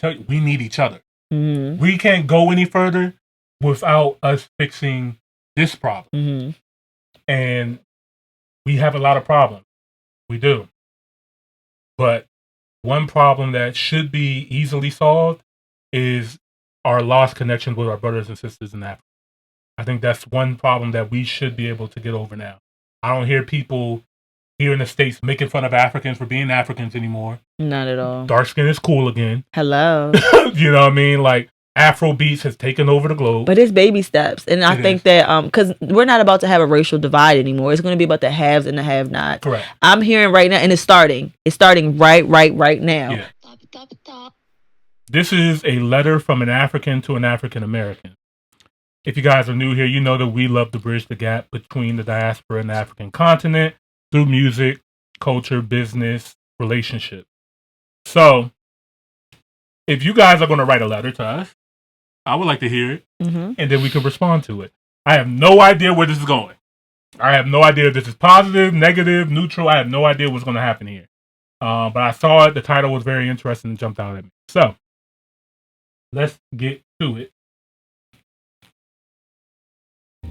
tell you, we need each other. Mm-hmm. We can't go any further without us fixing this problem. Mm-hmm. And we have a lot of problems. We do. But one problem that should be easily solved is our lost connection with our brothers and sisters in Africa. I think that's one problem that we should be able to get over now. I don't hear people here in the States making fun of Africans for being Africans anymore. Not at all. Dark skin is cool again. Hello. You know what I mean? Like, Afro beats has taken over the globe. But it's baby steps. And I think that, because we're not about to have a racial divide anymore. It's going to be about the haves and the have-nots. Correct. I'm hearing right now, and it's starting. It's starting right now. Yeah. This is a letter from an African to an African American. If you guys are new here, you know that we love to bridge the gap between the diaspora and the African continent through music, culture, business, relationship. So, if you guys are going to write a letter to us, I would like to hear it, and then we can respond to it. I have no idea where this is going. I have no idea if this is positive, negative, neutral. I have no idea what's going to happen here. But I saw it. The title was very interesting and jumped out at me. So, let's get to it.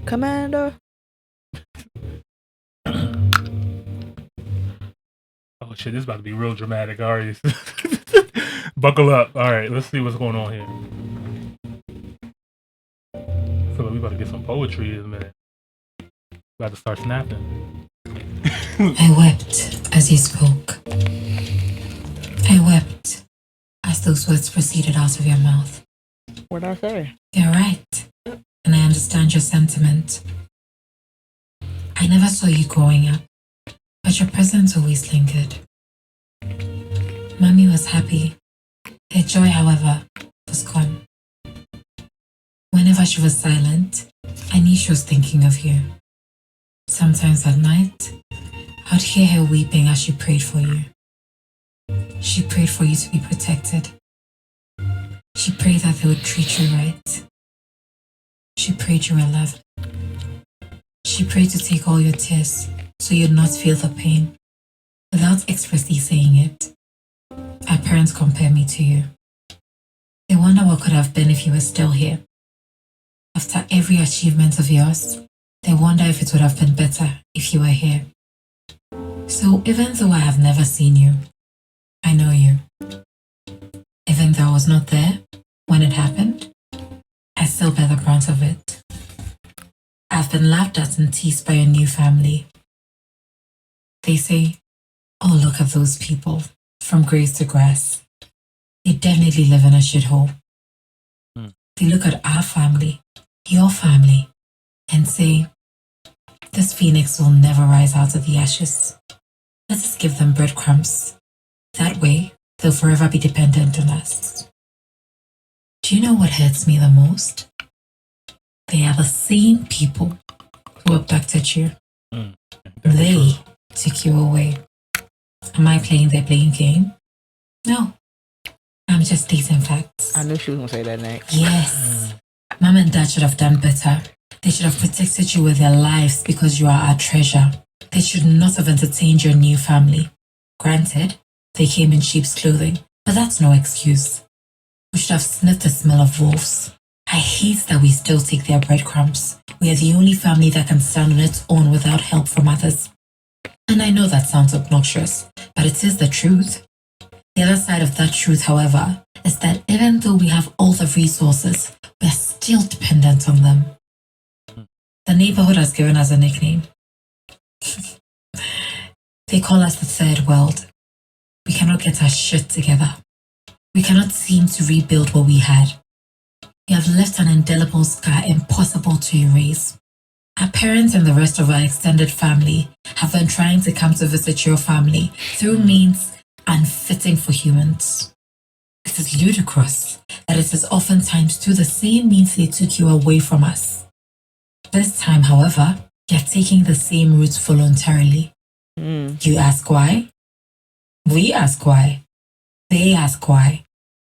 Commander. Oh shit, this is about to be real dramatic. All right. Buckle up. All right, let's see what's going on here. I feel like we about to get some poetry in a minute. About to start snapping. I wept as he spoke. I wept as those words proceeded out of your mouth. What'd I say? You're right, and I understand your sentiment. I never saw you growing up, but your presence always lingered. Mommy was happy. Her joy, however, was gone. Whenever she was silent, I knew she was thinking of you. Sometimes at night, I'd hear her weeping as she prayed for you. She prayed for you to be protected. She prayed that they would treat you right. She prayed you were loved. She prayed to take all your tears so you'd not feel the pain. Without expressly saying it, our parents compare me to you. They wonder what could have been if you were still here. After every achievement of yours, they wonder if it would have been better if you were here. So even though I have never seen you, I know you. Even though I was not there when it happened, I still bear the brunt of it. I've been laughed at and teased by your new family. They say, oh, look at those people, from grace to grass. They definitely live in a shithole. They look at our family, your family, and say, this phoenix will never rise out of the ashes. Let us give them breadcrumbs. That way, they'll forever be dependent on us. Do you know what hurts me the most? They are the same people who abducted you. They took you away. Am I playing their blame game? No. I'm just stating facts. I knew she was going to say that next. Yes. Mom and Dad should have done better. They should have protected you with their lives because you are our treasure. They should not have entertained your new family. Granted, they came in sheep's clothing, but that's no excuse. We should have sniffed the smell of wolves. I hate that we still take their breadcrumbs. We are the only family that can stand on its own without help from others. And I know that sounds obnoxious, but it is the truth. The other side of that truth, however, is that even though we have all the resources, we are still dependent on them. The neighborhood has given us a nickname. They call us the third world. We cannot get our shit together. We cannot seem to rebuild what we had. We have left an indelible scar impossible to erase. Our parents and the rest of our extended family have been trying to come to visit your family through means unfitting for humans. It is ludicrous that it is oftentimes through the same means they took you away from us. This time, however, they are taking the same route voluntarily. You ask why? We ask why. They ask why.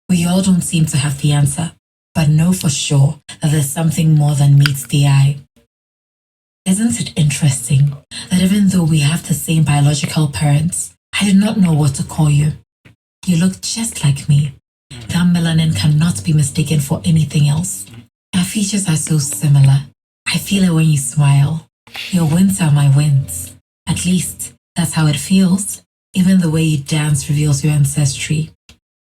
We all don't seem to have the answer, but know for sure that there's something more than meets the eye. Isn't it interesting that even though we have the same biological parents, I did not know what to call you. You look just like me, That melanin cannot be mistaken for anything else. Our features are so similar. I feel it when you smile. Your wins are my wins. At least, that's how it feels. Even the way you dance reveals your ancestry.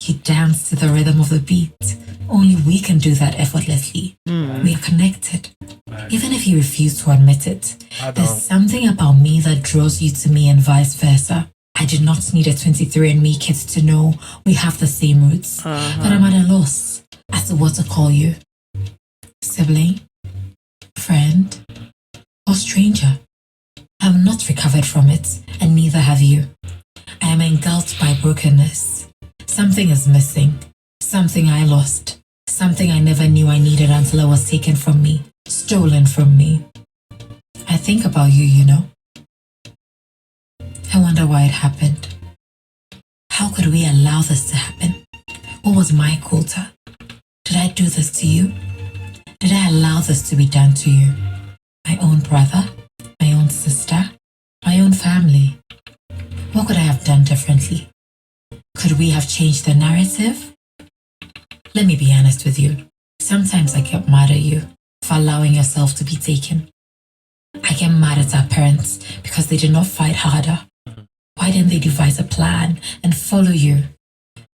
You dance to the rhythm of the beat. Only we can do that effortlessly. We are connected. Even if you refuse to admit it, there's something about me that draws you to me and vice versa. I do not need a 23andMe kit to know we have the same roots, but I'm at a loss as to what to call you. Sibling, friend, or stranger. I have not recovered from it, and neither have you. I am engulfed by brokenness. Something is missing. Something I lost. Something I never knew I needed until it was taken from me, stolen from me. I think about you, you know. I wonder why it happened. How could we allow this to happen? What was my quota? Did I do this to you? Did I allow this to be done to you? My own brother? My own sister? My own family? What could I have done differently? Could we have changed the narrative? Let me be honest with you. Sometimes I get mad at you for allowing yourself to be taken. I get mad at our parents because they did not fight harder. Why didn't they devise a plan and follow you?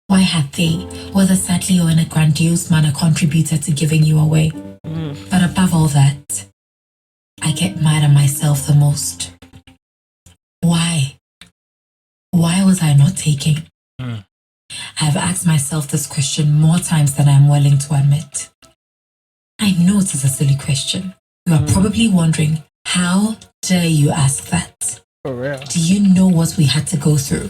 Why had they, whether sadly or in a grandiose manner, contributed to giving you away? But above all that, I get mad at myself the most. Why? Why was I not taking? I've asked myself this question more times than I'm willing to admit. I know it is a silly question. You are probably wondering, how dare you ask that? For real. Do you know what we had to go through?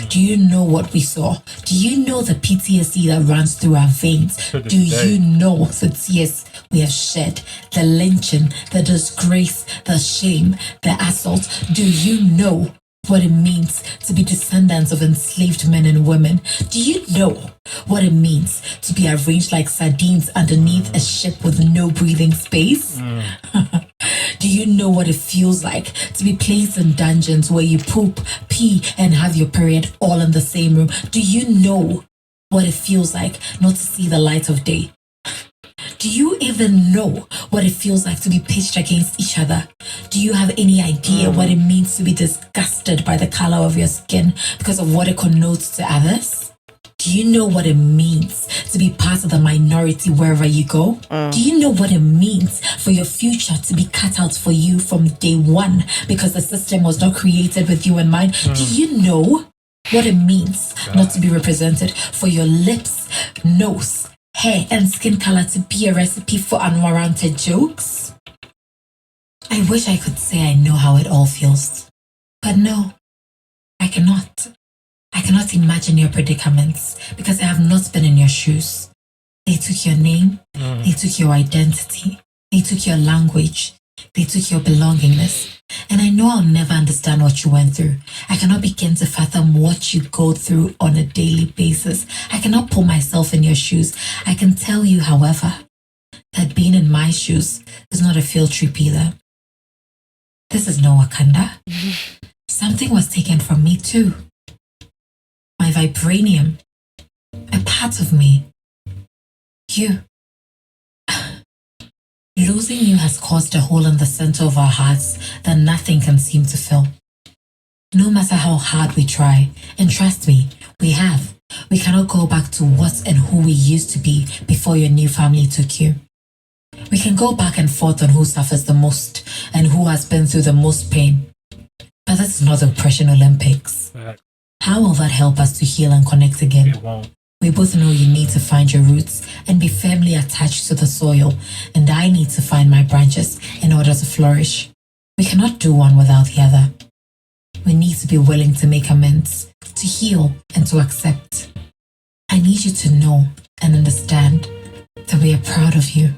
Do you know what we saw? Do you know the PTSD that runs through our veins? Do you know the tears we have shed? The lynching, the disgrace, the shame, the assault. Do you know what it means to be descendants of enslaved men and women? Do you know what it means to be arranged like sardines underneath a ship with no breathing space? Do you know what it feels like to be placed in dungeons where you poop, pee, and have your period all in the same room? Do you know what it feels like not to see the light of day? Do you even know what it feels like to be pitched against each other? Do you have any idea what it means to be disgusted by the color of your skin because of what it connotes to others? Do you know what it means to be part of the minority wherever you go? Do you know what it means for your future to be cut out for you from day one because the system was not created with you in mind? Do you know what it means not to be represented for your lips, nose, hair, and skin color to be a recipe for unwarranted jokes? I wish I could say I know how it all feels, but no, I cannot. I cannot imagine your predicaments because I have not been in your shoes. They took your name, they took your identity, they took your language, they took your belongingness. And I know I'll never understand what you went through. I cannot begin to fathom what you go through on a daily basis. I cannot put myself in your shoes. I can tell you, however, that being in my shoes is not a field trip either. This is no Wakanda. Something was taken from me too. My vibranium, a part of me. You. Losing you has caused a hole in the center of our hearts that nothing can seem to fill. No matter how hard we try, and trust me, we cannot go back to what and who we used to be before your new family took you. We can go back and forth on who suffers the most and who has been through the most pain. But that's not the Oppression Olympics. How will that help us to heal and connect again? It won't. We both know you need to find your roots and be firmly attached to the soil, and I need to find my branches in order to flourish. We cannot do one without the other. We need to be willing to make amends, to heal, and to accept. I need you to know and understand that we are proud of you.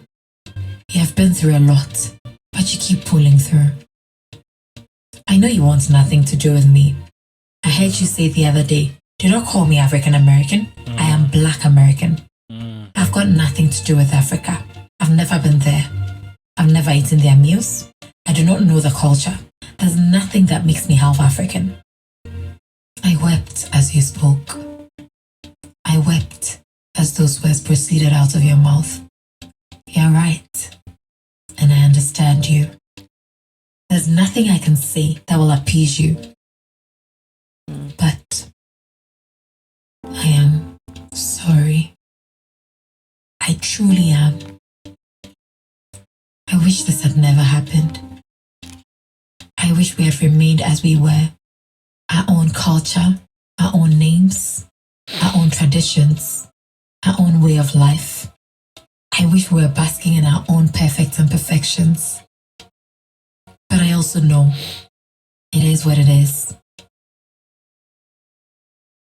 You have been through a lot, but you keep pulling through. I know you want nothing to do with me. I heard you say the other day, do not call me African American. I am Black American. I've got nothing to do with Africa. I've never been there. I've never eaten their meals. I do not know the culture. There's nothing that makes me half African. I wept as you spoke. I wept as those words proceeded out of your mouth. You're right, and I understand you. There's nothing I can say that will appease you. But I am sorry. I truly am. I wish this had never happened. I wish we had remained as we were. Our own culture, our own names, our own traditions, our own way of life. I wish we were basking in our own perfect imperfections. But I also know it is what it is.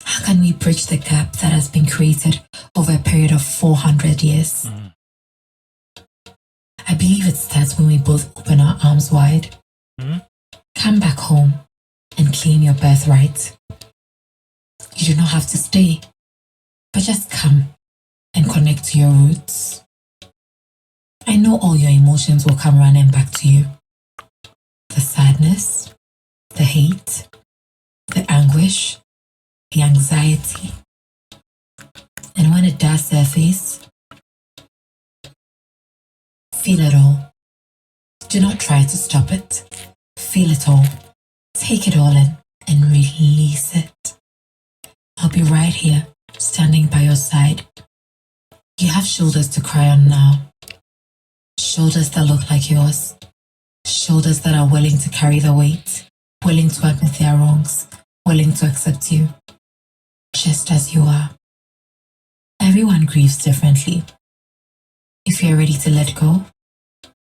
How can we bridge the gap that has been created over a period of 400 years? I believe it starts when we both open our arms wide. Come back home and claim your birthright. You do not have to stay, but just come and connect to your roots. I know all your emotions will come running back to you. The sadness, the hate, the anguish, the anxiety. And when it does surface, feel it all. Do not try to stop it. Feel it all. Take it all in and release it. I'll be right here, standing by your side. You have shoulders to cry on now. Shoulders that look like yours. Shoulders that are willing to carry the weight, willing to admit their wrongs, willing to accept you, just as you are. Everyone grieves differently. If you're ready to let go,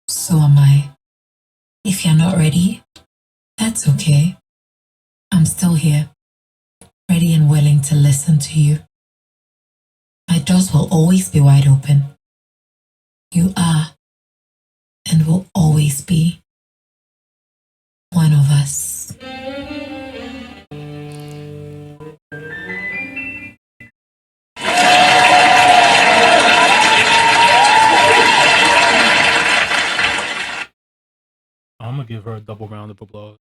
so am I. If you're not ready, that's okay. I'm still here, ready and willing to listen to you. My doors will always be wide open. You are and will always be one of us. I'm gonna give her a double round of applause.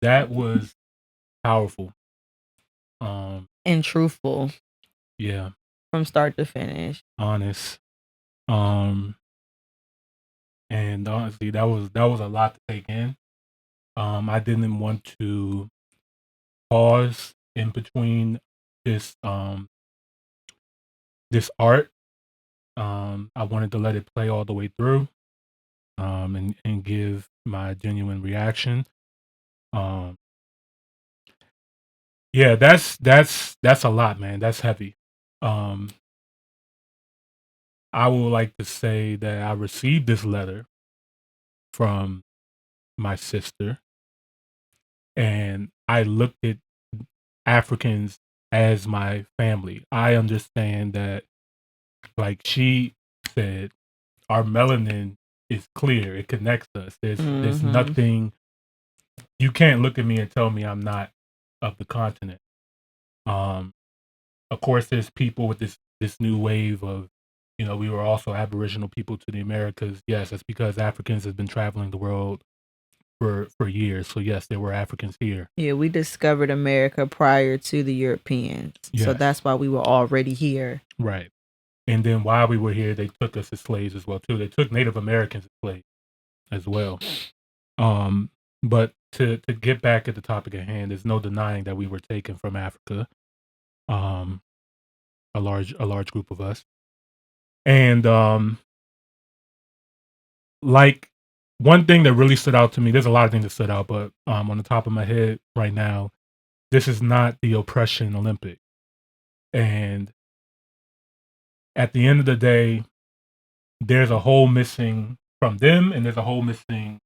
That was powerful. And truthful. Yeah. From start to finish. Honest. And honestly, that was a lot to take in. I didn't want to pause in between this this art. I wanted to let it play all the way through, and give my genuine reaction. Yeah, that's a lot, man. That's heavy. I would like to say that I received this letter from my sister, and I looked at Africans as my family. I understand that, like she said, our melanin is clear. It connects us. There's nothing. You can't look at me and tell me I'm not of the continent. Of course, there's people with this new wave of, we were also Aboriginal people to the Americas. Yes, that's because Africans have been traveling the world for years. So yes, there were Africans here. Yeah, we discovered America prior to the Europeans. Yes. So that's why we were already here. Right. And then while we were here, they took us as slaves as well too. They took Native Americans as slaves as well. But to get back at the topic at hand, there's no denying that we were taken from Africa. A large group of us. And like one thing that really stood out to me, there's a lot of things that stood out, but on the top of my head right now, this is not the oppression Olympic. And at the end of the day, there's a hole missing from them, and there's a hole missing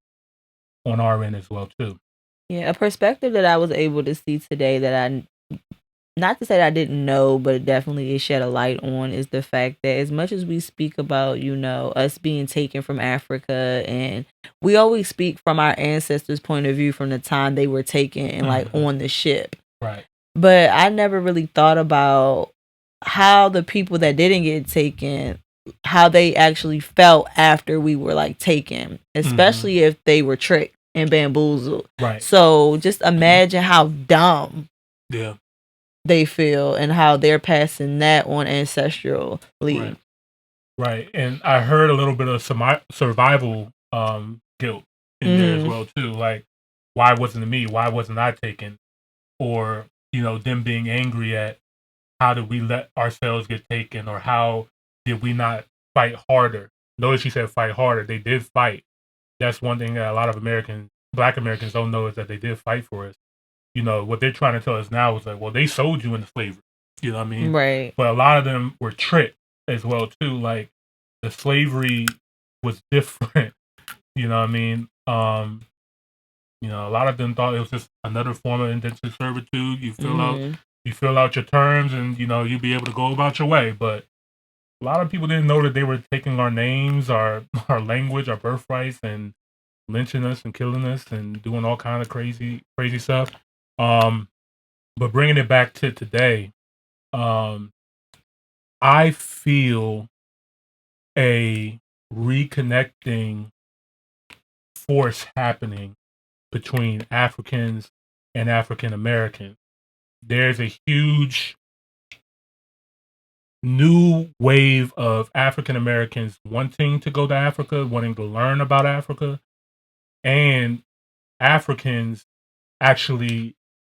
on our end as well too. Yeah, a perspective that I was able to see today that not to say that I didn't know, but definitely it shed a light on, is the fact that as much as we speak about, us being taken from Africa, and we always speak from our ancestors' point of view from the time they were taken and like on the ship. Right. But I never really thought about how the people that didn't get taken how they actually felt after we were like taken, especially if they were tricked and bamboozled. Right. So just imagine how dumb Yeah. they feel and how they're passing that on ancestrally. Right. And I heard a little bit of survival guilt in there as well too. Like, why wasn't it me? Why wasn't I taken? Or, them being angry at how did we let ourselves get taken, or how did we not fight harder? Notice she said fight harder. They did fight. That's one thing that a lot of Black Americans don't know, is that they did fight for us. What they're trying to tell us now is like, well, they sold you into slavery. You know what I mean? Right. But a lot of them were tricked as well too. Like, the slavery was different. You know what I mean? A lot of them thought it was just another form of indentured servitude. You fill out your terms, and you'll be able to go about your way. But a lot of people didn't know that they were taking our names, our language, our birthrights, and lynching us and killing us and doing all kind of crazy stuff. But bringing it back to today, I feel a reconnecting force happening between Africans and African Americans. There's a huge new wave of African Americans wanting to go to Africa, wanting to learn about Africa, and Africans actually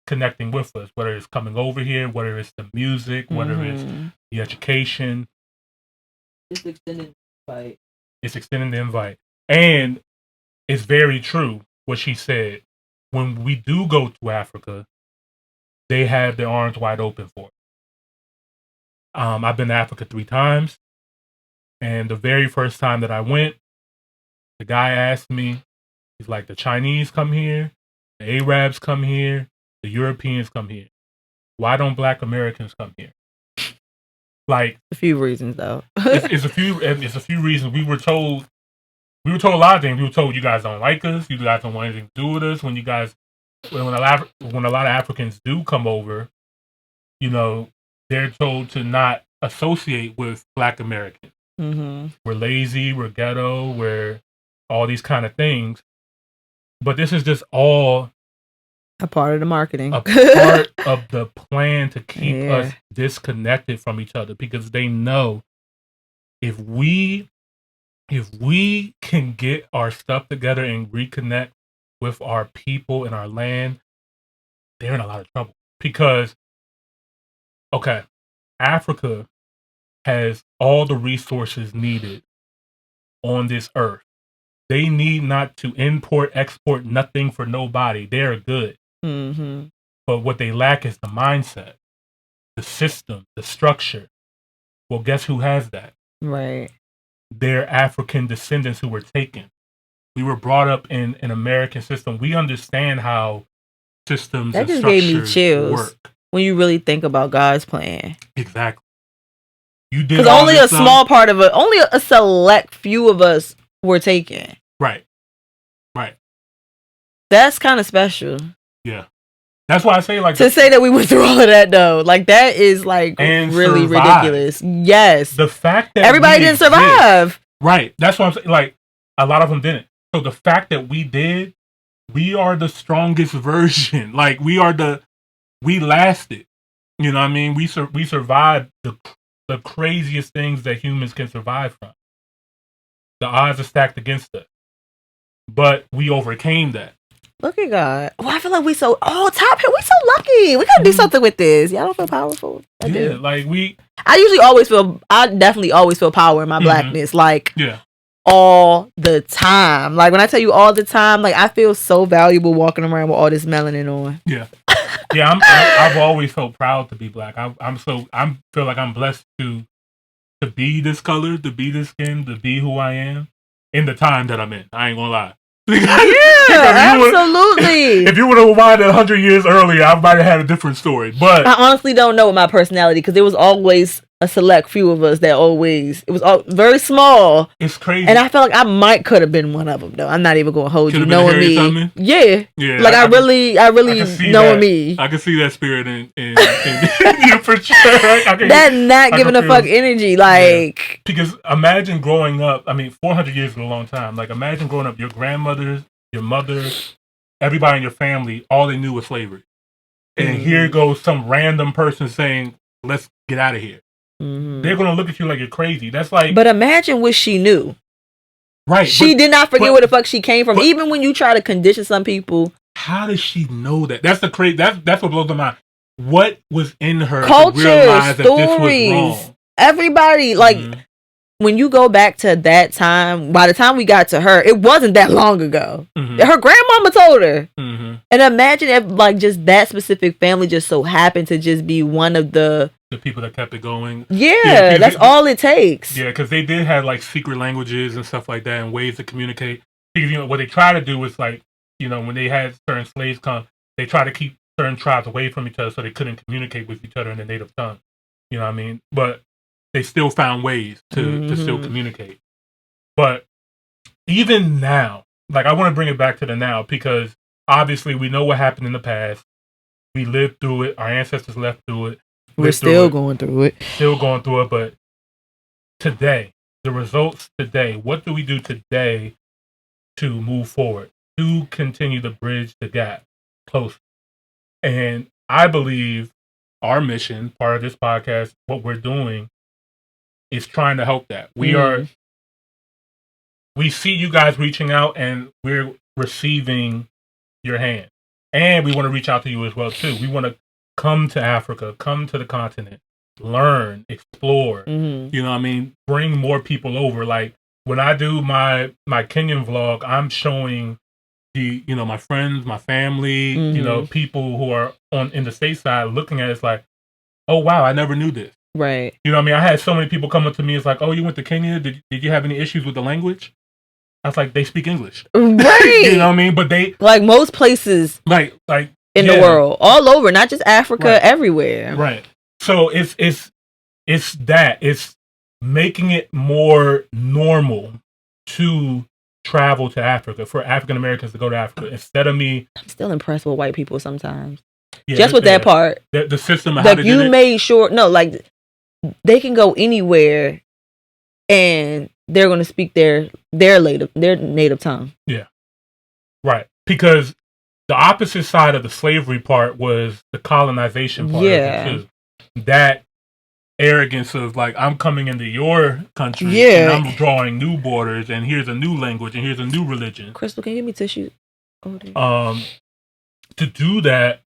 connecting with us, whether it's coming over here, whether it's the music, whether it's the education. It's extending the invite. It's extending the invite. And it's very true what she said. When we do go to Africa, they have their arms wide open for it. I've been to Africa 3 times. And the very first time that I went, the guy asked me, he's like, the Chinese come here, the Arabs come here, the Europeans come here. Why don't Black Americans come here? Like, a few reasons though. it's a few reasons. We were told a lot of things. We were told, you guys don't like us, you guys don't want anything to do with us. When a lot of Africans do come over, they're told to not associate with Black Americans. We're lazy, we're ghetto, we're all these kind of things. But this is just all a part of the marketing, a part of the plan to keep us disconnected from each other, because they know if we can get our stuff together and reconnect with our people and our land, they're in a lot of trouble. Because, okay, Africa has all the resources needed on this earth. They need not to import, export nothing for nobody. They're good. But what they lack is the mindset, the system, the structure. Well, guess who has that? Right. They're African descendants who were taken. We were brought up in an American system. We understand how systems that and just structures gave me chills work. When you really think about God's plan. Exactly. You did, because only a small part of it, only a select few of us were taken. Right. That's kind of special. Yeah. That's why I say, like, to say that we went through all of that though, like that is like really survive. Ridiculous. Yes. The fact that everybody didn't survive. Right. That's what I'm saying. Like, a lot of them didn't. So the fact that we did, we are the strongest version. Like, we lasted. You know what I mean? We survived the craziest things that humans can survive from. The odds are stacked against us. But we overcame that. Look at God. Oh, I feel like we so lucky. We gotta do something with this. Y'all don't feel powerful? I do. Like I definitely always feel power in my blackness. Like, all the time. Like, when I tell you all the time, like, I feel so valuable walking around with all this melanin on. Yeah. I've always felt proud to be Black. I feel like I'm blessed to be this color, to be this skin, to be who I am in the time that I'm in. I ain't gonna lie. Absolutely. If you would have reminded 100 years earlier, I might have had a different story. But I honestly don't know my personality, because there was always a select few of us that always, it was all very small. It's crazy. And I felt like I could have been one of them, though. I'm not even going to hold Could've you, been knowing Harriet me. Tubman? Yeah. Like, I really knowing me. I can see that spirit in you for sure. That not giving a fuck energy. Like. Yeah. Because imagine growing up, 400 years is a long time. Like, imagine growing up, your grandmother, your mother, everybody in your family, all they knew was slavery. And here goes some random person saying, let's get out of here. Mm-hmm. They're going to look at you like you're crazy. That's like... But imagine what she knew. Right. She did not forget where the fuck she came from. Even when you try to condition some people. How does she know that? That's the crazy... That's what blows my mind. What was in her culture, to realize stories, that this was wrong? Everybody, like... Mm-hmm. When you go back to that time, by the time we got to her, it wasn't that long ago. Mm-hmm. Her grandmama told her. Mm-hmm. And imagine if, like, just that specific family just so happened to just be one of the people that kept it going. Yeah, that's all it takes. Yeah, because they did have, like, secret languages and stuff like that and ways to communicate. Because, what they try to do was, like, when they had certain slaves come, they try to keep certain tribes away from each other so they couldn't communicate with each other in their native tongue. You know what I mean? But they still found ways to still communicate. But even now, like, I want to bring it back to the now because obviously we know what happened in the past. We lived through it. Our ancestors left through it. We're still going through it. Still going through it. But today, the results today, what do we do today to move forward, to continue to bridge the gap closer? And I believe our mission, part of this podcast, what we're doing, is trying to help that. We see you guys reaching out and we're receiving your hand. And we want to reach out to you as well too. We want to come to Africa, come to the continent, learn, explore, you know what I mean? Bring more people over. Like when I do my Kenyan vlog, I'm showing my friends, my family, people who are in the stateside looking at it, it's like, oh wow, I never knew this. Right. You know what I mean? I had so many people come up to me. It's like, oh, you went to Kenya? Did you have any issues with the language? I was like, they speak English. Right. You know what I mean? But they... Like most places in the world. All over. Not just Africa. Everywhere. Right. So it's that. It's making it more normal to travel to Africa, for African Americans to go to Africa. Instead of me... I'm still impressed with white people sometimes. Yeah, just with that part. The system of how you made sure... No, like... They can go anywhere and they're going to speak their native tongue. Yeah. Right. Because the opposite side of the slavery part was the colonization part of it too. That arrogance of like, I'm coming into your country and I'm drawing new borders and here's a new language and here's a new religion. Crystal, can you give me tissue? To do that,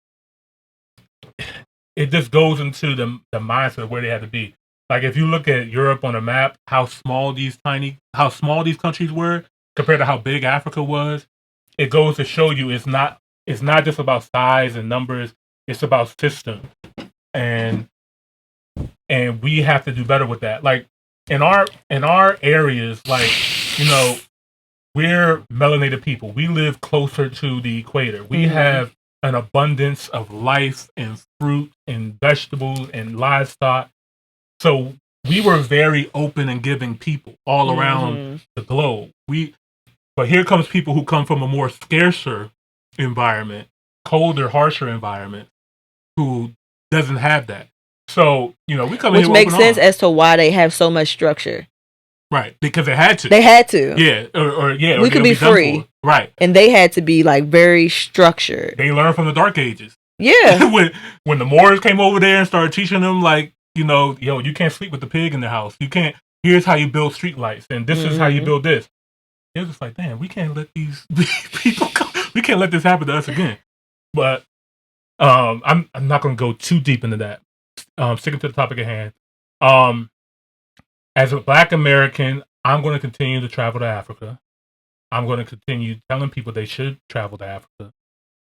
it just goes into the mindset of where they had to be. Like if you look at Europe on a map, how small these countries were compared to how big Africa was, it goes to show you it's not just about size and numbers, it's about system. And we have to do better with that. Like in our areas, like, we're melanated people. We live closer to the equator. We have an abundance of life and fruit and vegetables and livestock. So we were very open and giving people all around the globe. But here comes people who come from a more scarcer environment, colder, harsher environment, who doesn't have that. So, we come in here. Which makes sense as to why they have so much structure. Right, because they had to. They had to. Yeah, or we could be free. Right. And they had to be like very structured. They learned from the Dark Ages. Yeah. when the Moors came over there and started teaching them like, you can't sleep with the pig in the house. You can't, here's how you build street lights and this is how you build this. It was just like, damn, we can't let these people come. We can't let this happen to us again. But I'm not going to go too deep into that. Sticking to the topic at hand. As a Black American, I'm going to continue to travel to Africa. I'm going to continue telling people they should travel to Africa.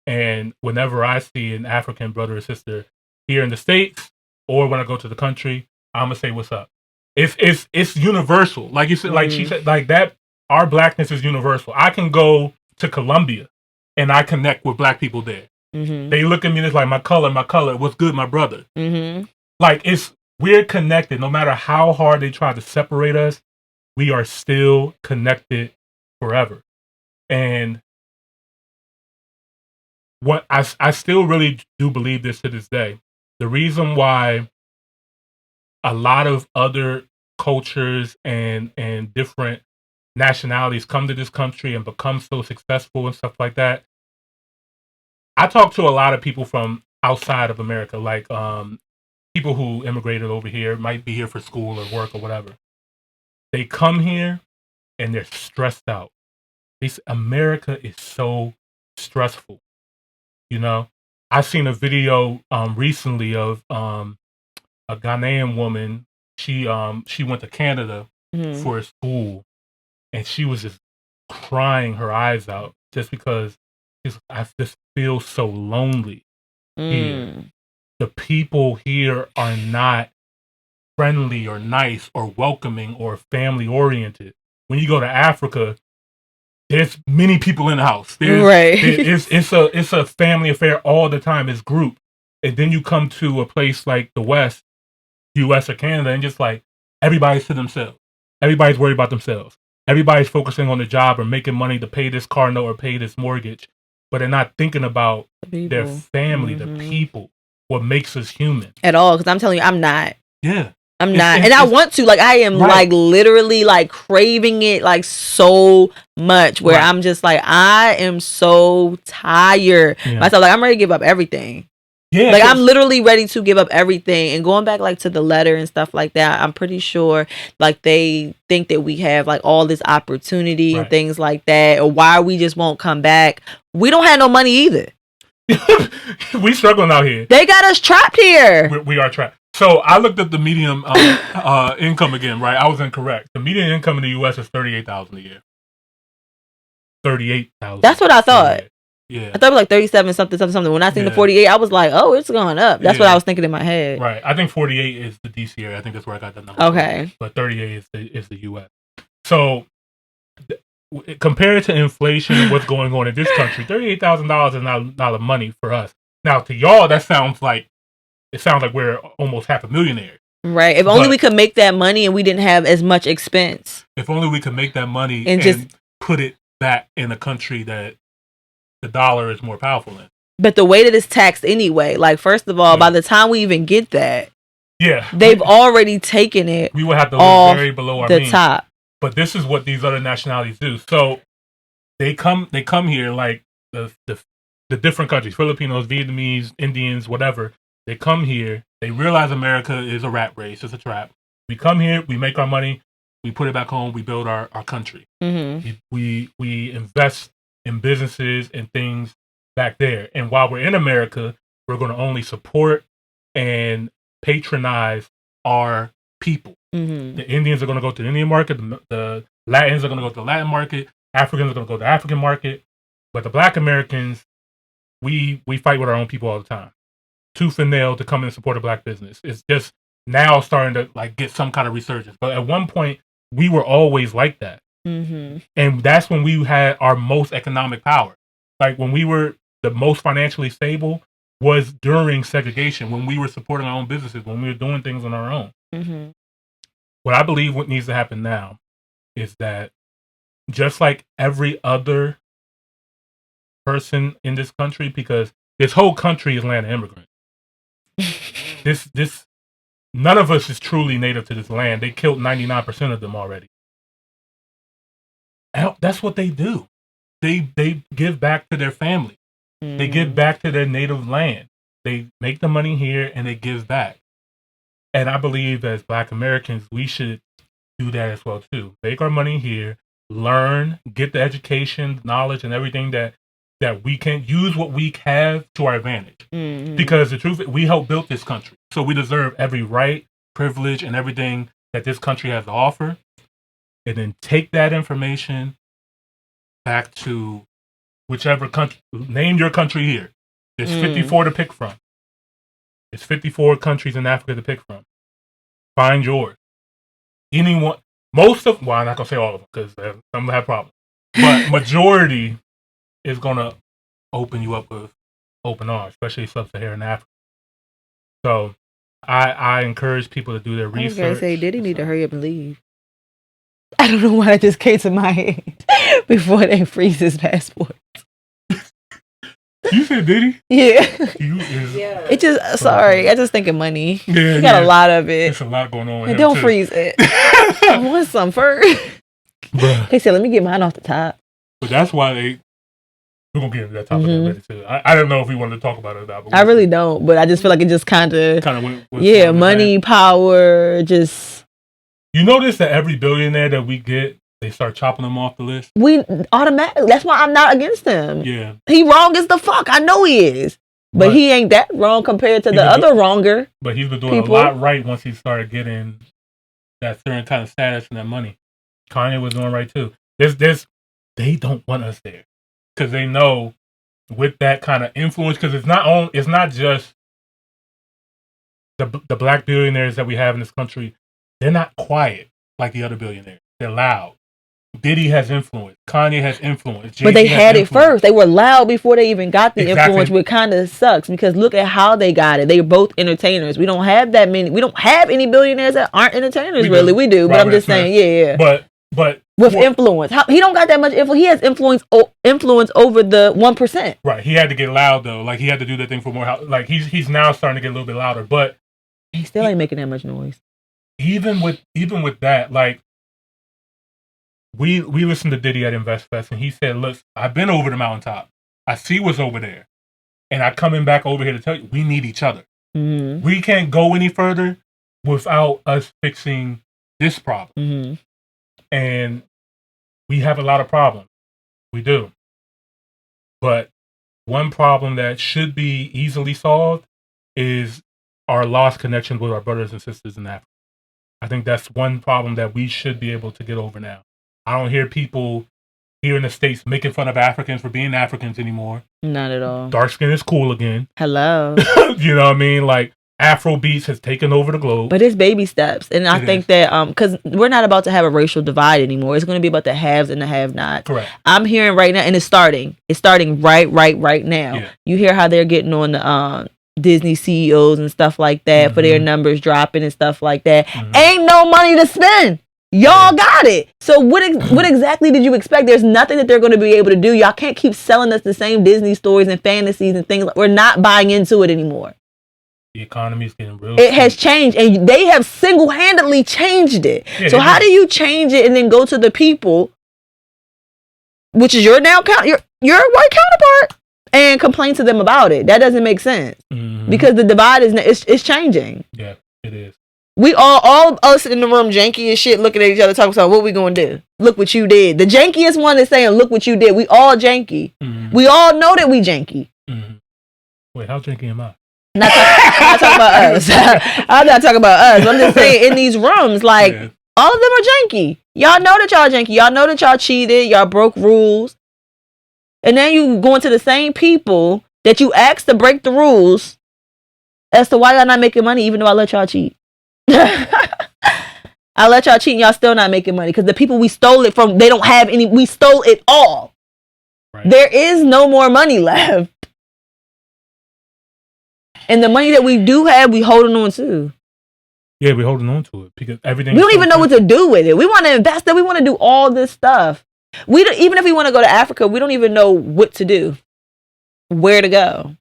And whenever I see an African brother or sister here in the States, or when I go to the country, I'm going to say, what's up? It's universal. Like you said, like she said, like that, our Blackness is universal. I can go to Colombia and I connect with Black people there. They look at me and it's like, my color, what's good, my brother? Like we're connected. No matter how hard they try to separate us, we are still connected forever. And what I still really do believe this to this day. The reason why a lot of other cultures and different nationalities come to this country and become so successful and stuff like that. I talk to a lot of people from outside of America, like people who immigrated over here, might be here for school or work or whatever. They come here and they're stressed out. America is so stressful. You know, I seen a video recently of a Ghanaian woman. She went to Canada for a school, and she was just crying her eyes out just because I just feel so lonely here. The people here are not friendly or nice or welcoming or family oriented. When you go to Africa, there's many people in the house. It's a family affair all the time. It's group. And then you come to a place like the West, US or Canada, and just like everybody's to themselves. Everybody's worried about themselves. Everybody's focusing on the job or making money to pay this car note or pay this mortgage. But they're not thinking about their family, the people, what makes us human. At all. Because I'm telling you, I'm not. Yeah. I'm not. And I want to. Like, I am like literally like craving it like so much where I'm just like, I am so tired myself. Like, I'm ready to give up everything. Yeah, like I'm literally ready to give up everything. And going back like to the letter and stuff like that, I'm pretty sure like they think that we have like all this opportunity and things like that, or why we just won't come back. We don't have no money either. We struggling out here. They got us trapped here. We are trapped. So I looked at the median income again, right? I was incorrect. The median income in the U.S. is $38,000 a year. $38,000. That's what I thought. Yeah, I thought it was like 37 something. When I seen the 48, I was like, oh, it's going up. That's what I was thinking in my head. Right. I think 48 is the DC area. I think that's where I got that number. Okay. But 38 is the U.S. So compared to inflation and what's going on in this country, $38,000 is not a lot of money for us. Now to y'all, that sounds like we're almost half a millionaire. Right. If only we could make that money and we didn't have as much expense. If only we could make that money and just put it back in a country that the dollar is more powerful in. But the way that it's taxed anyway, like first of all, by the time we even get that, they've already taken it. We would have to live very below our means. Top. But this is what these other nationalities do. So they come here like the different countries, Filipinos, Vietnamese, Indians, whatever. They come here. They realize America is a rat race. It's a trap. We come here. We make our money. We put it back home. We build our country. Mm-hmm. We invest in businesses and things back there. And while we're in America, we're going to only support and patronize our people. Mm-hmm. The Indians are going to go to the Indian market. The Latins are going to go to the Latin market. Africans are going to go to the African market. But the Black Americans, we fight with our own people all the time, tooth and nail, to come and support a Black business. It's just now starting to like get some kind of resurgence. But at one point, we were always like that. Mm-hmm. And that's when we had our most economic power. Like when we were the most financially stable was during segregation, when we were supporting our own businesses, when we were doing things on our own. Mm-hmm. What I believe what needs to happen now is that just like every other person in this country, because this whole country is land of immigrants. this none of us is truly native to this land. They killed 99% of them already. That's what they do. They give back to their family. Mm-hmm. They give back to their native land. They make the money here and they give back. And I believe as Black Americans, we should do that as well too. Make our money here, learn, get the education, knowledge, and everything that we can use what we have to our advantage. Mm-hmm. Because the truth is, we helped build this country. So we deserve every right, privilege, and everything that this country has to offer. And then take that information back to whichever country. Name your country here. There's 54 to pick from. There's 54 countries in Africa to pick from. Find yours. Anyone, well, I'm not going to say all of them because some have problems. But majority is going to open you up with open arms, especially sub-Saharan Africa. So I encourage people to do their I was research. gonna say, Diddy need to hurry up and leave. I don't know why that just came to my head before they freeze his passport. You said Diddy? Yeah. Yeah. It just sorry, I just think of money. Yeah, You got a lot of it. There's a lot going on with And him, don't too. freeze it. I want some first. Bruh. They said, let me get mine off the top. But that's why we're going to get into that topic in a minute, too. I don't know if we wanted to talk about it or not. But I really don't, but I just feel like it just kind of went yeah, money, power, just. You notice that every billionaire that we get, they start chopping them off the list? We automatically. That's why I'm not against him. Yeah. He wrong as the fuck. I know he is. But he ain't that wrong compared to the other wronger. But he's been doing a lot right once he started getting that certain kind of status and that money. Kanye was doing right too. They don't want us there because they know with that kind of influence. Because it's not just the black billionaires that we have in this country. They're not quiet like the other billionaires. They're loud. Diddy has influence. Kanye has influence. Jay-Z but they had it influence. first. They were loud before they even got the influence, which kind of sucks because look at how they got it. They're both entertainers. We don't have that many. We don't have any billionaires that aren't entertainers. We do. But I'm just saying, yeah. But with influence, he don't got that much influence. He has influence over the 1%. Right. He had to get loud though. Like he had to do that thing for more. Like he's now starting to get a little bit louder, but he still ain't making that much noise. Even with that, like. We listened to Diddy at InvestFest, and he said, look, I've been over the mountaintop. I see what's over there. And I'm coming back over here to tell you, we need each other. Mm-hmm. We can't go any further without us fixing this problem. Mm-hmm. And we have a lot of problems. We do. But one problem that should be easily solved is our lost connection with our brothers and sisters in Africa. I think that's one problem that we should be able to get over now. I don't hear people here in the States making fun of Africans for being Africans anymore. Not at all. Dark skin is cool again. Hello. You know what I mean? Like, Afro beats has taken over the globe. But it's baby steps. And I think that, because we're not about to have a racial divide anymore. It's going to be about the haves and the have-nots. Correct. I'm hearing right now, and it's starting. It's starting right now. Yeah. You hear how they're getting on the Disney CEOs and stuff like that for their numbers dropping and stuff like that. Ain't no money to spend. Y'all got it. So what exactly did you expect? There's nothing that they're going to be able to do. Y'all can't keep selling us the same Disney stories and fantasies and things. We're not buying into it anymore. The economy is getting real. It has changed, and they have single-handedly changed it. Yeah, so how do you change it and then go to the people, which is your white counterpart, and complain to them about it? That doesn't make sense because the divide is changing. Yeah, it is. We all of us in the room janky as shit looking at each other talking about what we gonna do. Look what you did. The jankiest one is saying, look what you did. We all janky. We all know that we janky. Wait, how janky am I? Not talking about us. I'm not talking about us. I'm just saying in these rooms, like all of them are janky. Y'all know that y'all janky. Y'all know that y'all cheated. Y'all broke rules. And then you go into the same people that you asked to break the rules as to why y'all not making money even though I let y'all cheat. I let y'all cheat and y'all still not making money because the people we stole it from, they don't have any. We stole it all. Right. There is no more money left. And the money that we do have, we holding on to. Yeah, we're holding on to it because everything. We don't even know what to do with it. We want to invest it. We want to do all this stuff. Even if we want to go to Africa, we don't even know what to do, where to go.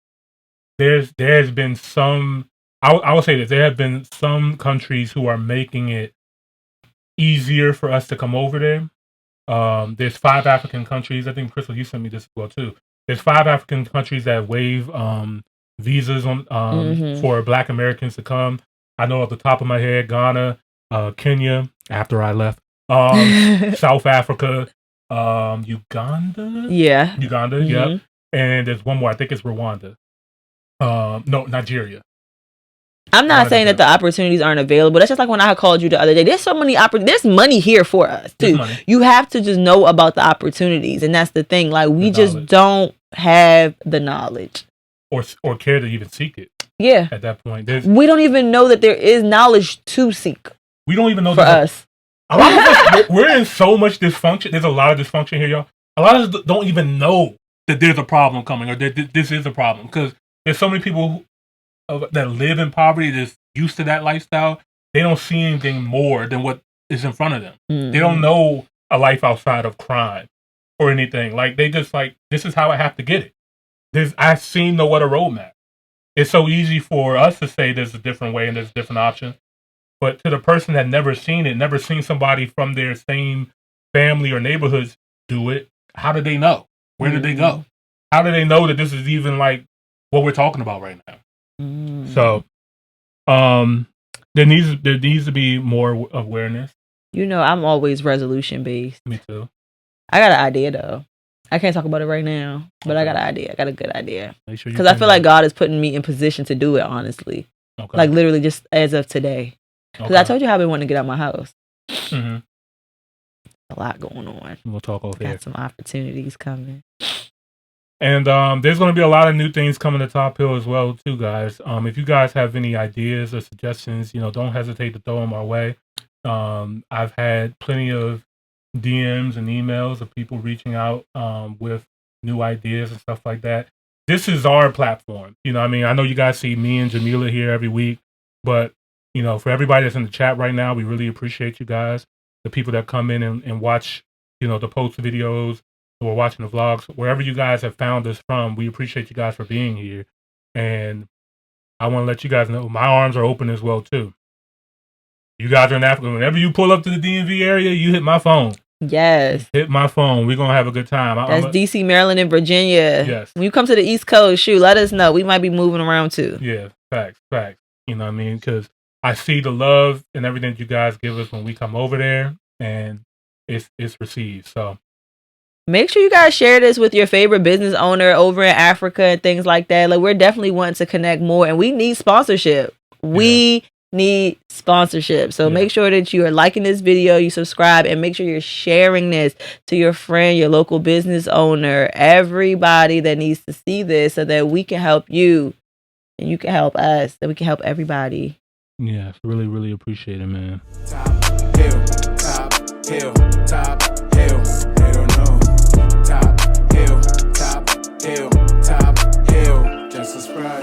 There's been some. I will say this: there have been some countries who are making it easier for us to come over there. There's 5 African countries. I think Crystal, you sent me this as well too. There's 5 African countries that waive visas on for Black Americans to come. I know off the top of my head, Ghana, Kenya. After I left, South Africa, Uganda. Yeah, Uganda. Yep. And there's one more. I think it's Rwanda. No, Nigeria. I'm not saying that the opportunities aren't available. That's just like when I called you the other day. There's so many there's money here for us too. You have to just know about the opportunities, and that's the thing. Like we just don't have the knowledge or care to even seek it. Yeah. At that point, we don't even know that there is knowledge to seek. We don't even know for us. A lot of us, we're in so much dysfunction. There's a lot of dysfunction here, y'all. A lot of us don't even know that there's a problem coming or that this is a problem because there's so many people that live in poverty. used to that lifestyle, they don't see anything more than what is in front of them. They don't know a life outside of crime or anything. Like, they just like, this is how I have to get it. I've seen no other roadmap. It's so easy for us to say there's a different way and there's a different option. But to the person that never seen it, never seen somebody from their same family or neighborhoods do it, how did they know? Where did they go? How do they know that this is even like what we're talking about right now? So, there needs to be more awareness. You know, I'm always resolution based. Me too. I got an idea though. I can't talk about it right now, but I got an idea. I got a good idea. Make sure because I feel like God is putting me in position to do it. Honestly, like literally just as of today. Because I told you how I've been wanting to get out my house. A lot going on. We'll talk over here. Got some opportunities coming. And there's going to be a lot of new things coming to Top Hill as well, too, guys. If you guys have any ideas or suggestions, don't hesitate to throw them our way. I've had plenty of DMs and emails of people reaching out with new ideas and stuff like that. This is our platform. I mean, I know you guys see me and Jamila here every week, but for everybody that's in the chat right now, we really appreciate you guys. The people that come in and watch, the post videos or watching the vlogs, wherever you guys have found us from, we appreciate you guys for being here. And I want to let you guys know my arms are open as well, too. You guys are in Africa. Whenever you pull up to the DMV area, you hit my phone. Yes. Hit my phone. We're going to have a good time. That's DC, Maryland, and Virginia. Yes. When you come to the East Coast, let us know. We might be moving around, too. Yeah, facts. You know what I mean? Because I see the love and everything you guys give us when we come over there, and it's received. So make sure you guys share this with your favorite business owner over in Africa and things like that. Like, we're definitely wanting to connect more, and we need sponsorship. We need sponsorship. So make sure that you are liking this video, you subscribe, and make sure you're sharing this to your friend, your local business owner, everybody that needs to see this, so that we can help you and you can help us, that we can help everybody. Yeah, really, really appreciate it, man. Top hill, top hill, top hill. Hell no. Top hill, top hill, top hill. Just subscribe.